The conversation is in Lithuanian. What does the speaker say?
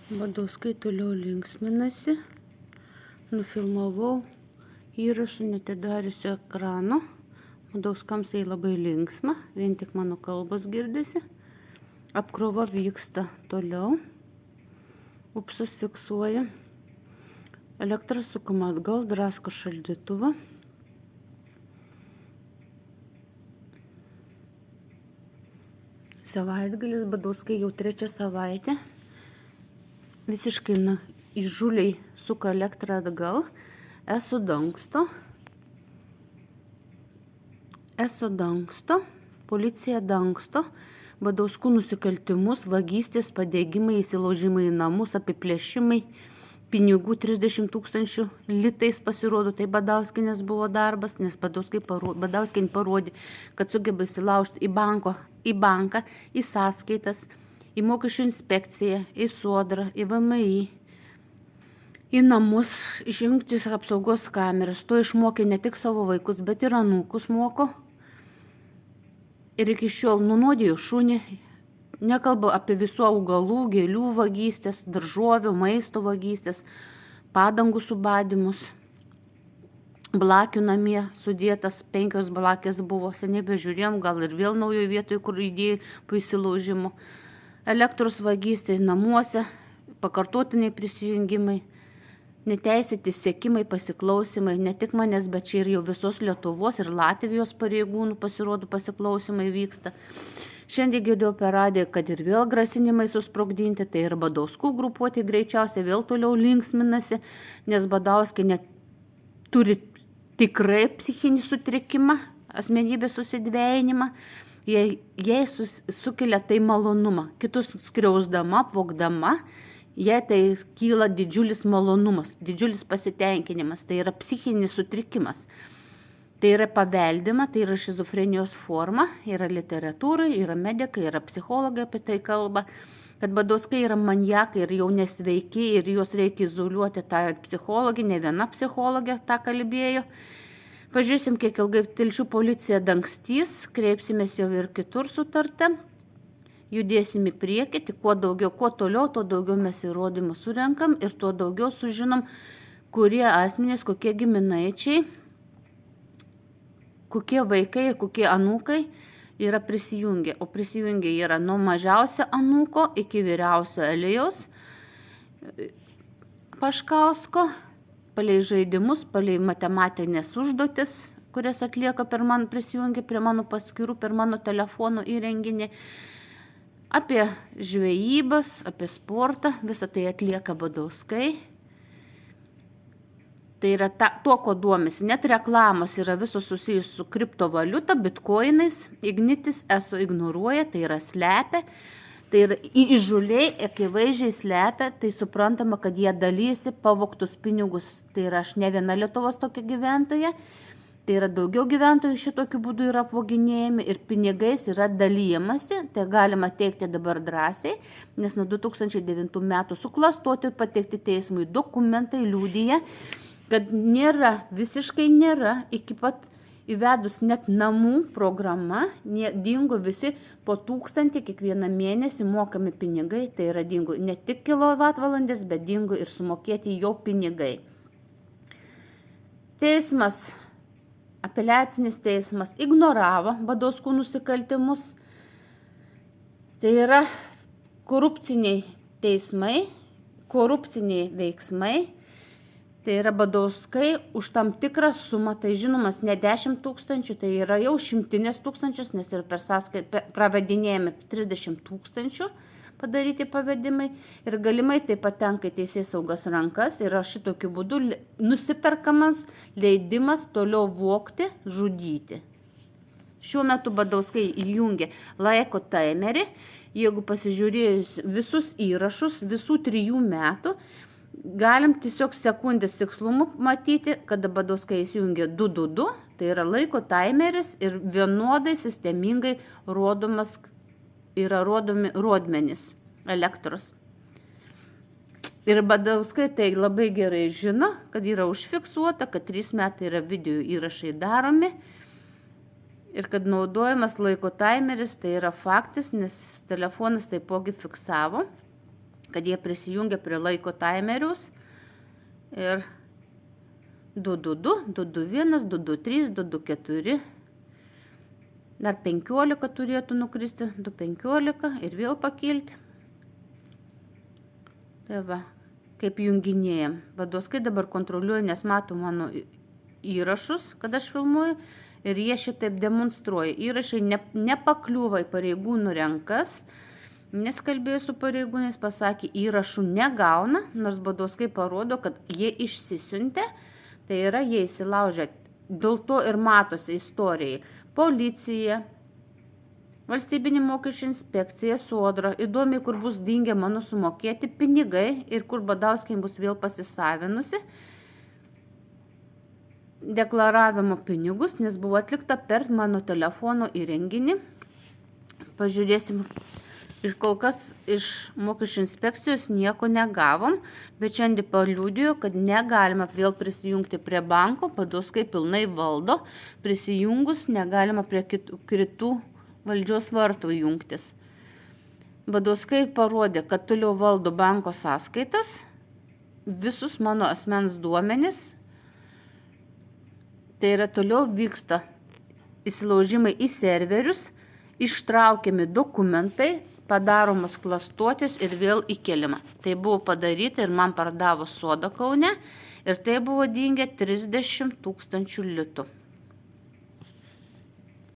Badauskai toliau linksminasi. Nufilmavau įrašą netidariusiu ekrano. Badauskams tai labai linksma, vien tik mano kalbos girdisi. Apkrova vyksta toliau. Upsas fiksuoja. Elektra sukama atgal, drasko šaldytuvą. Savaitgalis, Badauskai jau 3 savaitę. Visiškai įžūliai suka elektrą atgal. Eso dangsto, policija dangsto Badauskų nusikaltimus, vagystės, padegimai, įsilaužimai į namus, apiplėšimai, pinigų 30 000 litais pasirodo. Tai Badauskienės buvo darbas, nes Badauskienė parodė, kad sugeba įsilaužti į banką, į sąskaitas, į mokesčių inspekciją, į sodrą, į VMI, į namus, išjungti apsaugos kameras. To išmokė ne tik savo vaikus, bet ir anūkus moko. Ir iki šiol nunuodijo šunį. Nekalba apie visų augalų, gėlių vagystės, daržovių, maisto vagystės, padangų subadimus. Blakių namie sudėtas 5 blakės buvo. Seniai bežiūrėjom, gal ir vėl naujoje vietoje, kur įdėjo po įsilaužimo. Elektros vagystė namuose, pakartotiniai prisijungimai, neteisėti sekimai, pasiklausimai, ne tik manęs, bet čia ir jau visos Lietuvos ir Latvijos pareigūnų pasirodo pasiklausimai vyksta. Šiandien girdėjau per radiją, kad ir vėl grasinimai susprogdinti, tai ir Badauskų grupuotė greičiausiai vėl toliau linksminasi, nes Badauskienė turi tikrai psichinį sutrikimą, asmenybės susidvejinimą. Jei sukelia tai malonumą, kitus skriausdama, apvogdama, jei tai kyla didžiulis malonumas, didžiulis pasitenkinimas, tai yra psichinis sutrikimas. Tai yra paveldima, tai yra šizofrenijos forma, yra literatūrai, yra medikai, yra psichologai apie tai kalba, kad Badauskai yra maniakai ir jau nesveiki ir juos reikia izoliuoti. Ta psichologė, ne viena psichologė tą kalbėjo. Pažiūrėsim, kiek ilgai Telšių policija dangstys, kreipsimės jau ir kitur sutartę, judėsim į priekį, tik kuo toliau, tuo daugiau mes įrodymų surenkam ir tuo daugiau sužinom, kurie asmenys, kokie giminaičiai, kokie vaikai ir kokie anūkai yra prisijungę. O prisijungę yra nuo mažiausio anūko iki vyriausio Elijaus Paškausko, palei žaidimus, palei matematinės užduotis, kurias atlieka prisijungia prie mano paskyrų, per mano telefonų įrenginį, apie žvejybas, apie sportą, visą tai atlieka Badauskai. Tai yra tuo, ko duomisi. Net reklamos yra visos susijus su kriptovaliuta, bitkoinais. Ignitis eso ignoruoja, tai yra slepia. Tai yra įžūliai, akivaizdžiai slepia, tai suprantama, kad jie dalysi pavogtus pinigus. Tai yra aš ne viena Lietuvos tokia gyventoja, tai yra daugiau gyventojų šitokiu būdu yra apvoginėjami ir pinigais yra dalyjamasi. Tai galima teikti dabar drąsiai, nes nuo 2009 metų suklastoti ir pateikti teismui dokumentai liudija, kad visiškai nėra, iki pat įvedus net namų programa, dingo visi po 1000 kiekvieną mėnesį mokami pinigai, tai yra dingo ne tik kilovatvalandės, bet dingo ir sumokėti jo pinigai. Teismas, apeliacinis teismas ignoravo Badauskų nusikaltimus. Tai yra korupciniai teismai, korupciniai veiksmai. Tai yra Badauskai už tam tikrą sumą, tai žinomas ne 10 000, tai yra jau 100 tūkstančius, nes ir per sąskaitą pravedinėjami 30 000 padaryti pavedimai ir galimai tai patenka į teisėsaugos rankas ir šitokiu būdu nusiperkamas leidimas toliau vogti, žudyti. Šiuo metu Badauskai įjungia laiko timerį, jeigu pasižiūrėjus visus įrašus visų 3 metų, galim tiesiog sekundės tikslumu matyti, kada Badauskai įsijungia 222, tai yra laiko timeris ir vienodai sistemingai rodomi rodmenys elektros. Ir Badauskai tai labai gerai žino, kad yra užfiksuota, kad 3 metai yra video įrašai daromi ir kad naudojamas laiko timeris, tai yra faktas, nes telefonas taipogi fiksavo. kad jie prisijungia prie laiko timerius ir 222, 221, 223, 224, dar 15 turėtų nukristi, 215 ir vėl pakilti. Tai va, kaip junginėjam. Vadoskai dabar kontroliuoju, nes mato mano įrašus, kad aš filmuoju ir jie šitaip demonstruoja. Įrašai nepakliūva į pareigūnų rankas, nes kalbėjau su pareigūnais, pasakė, įrašų negauna, nors Badoskai parodo, kad jie išsisiuntė, tai yra jie įsilaužė. Dėl to ir matosi istorijai. Policija, Valstybinė mokesčių inspekcija, Sodra, įdomiai, kur bus dingę mano sumokėti pinigai ir kur Badauskiai bus vėl pasisavinusi deklaravimo pinigus, nes buvo atlikta per mano telefono įrenginį. Pažiūrėsim. Ir kol kas iš mokesčių inspekcijos nieko negavom, bet šiandien paliudijo, kad negalima vėl prisijungti prie banko, Badoskai pilnai valdo, prisijungus negalima prie kitų valdžios vartų jungtis. Badoskai parodė, kad toliau valdo banko sąskaitas, visus mano asmens duomenis, tai yra toliau vyksta įsilaužimai į serverius, ištraukiami dokumentai, padaromos klastuotės ir vėl įkeliama. Tai buvo padaryta ir man pardavo Soda Kaune ir tai buvo dingę 30 000 litų.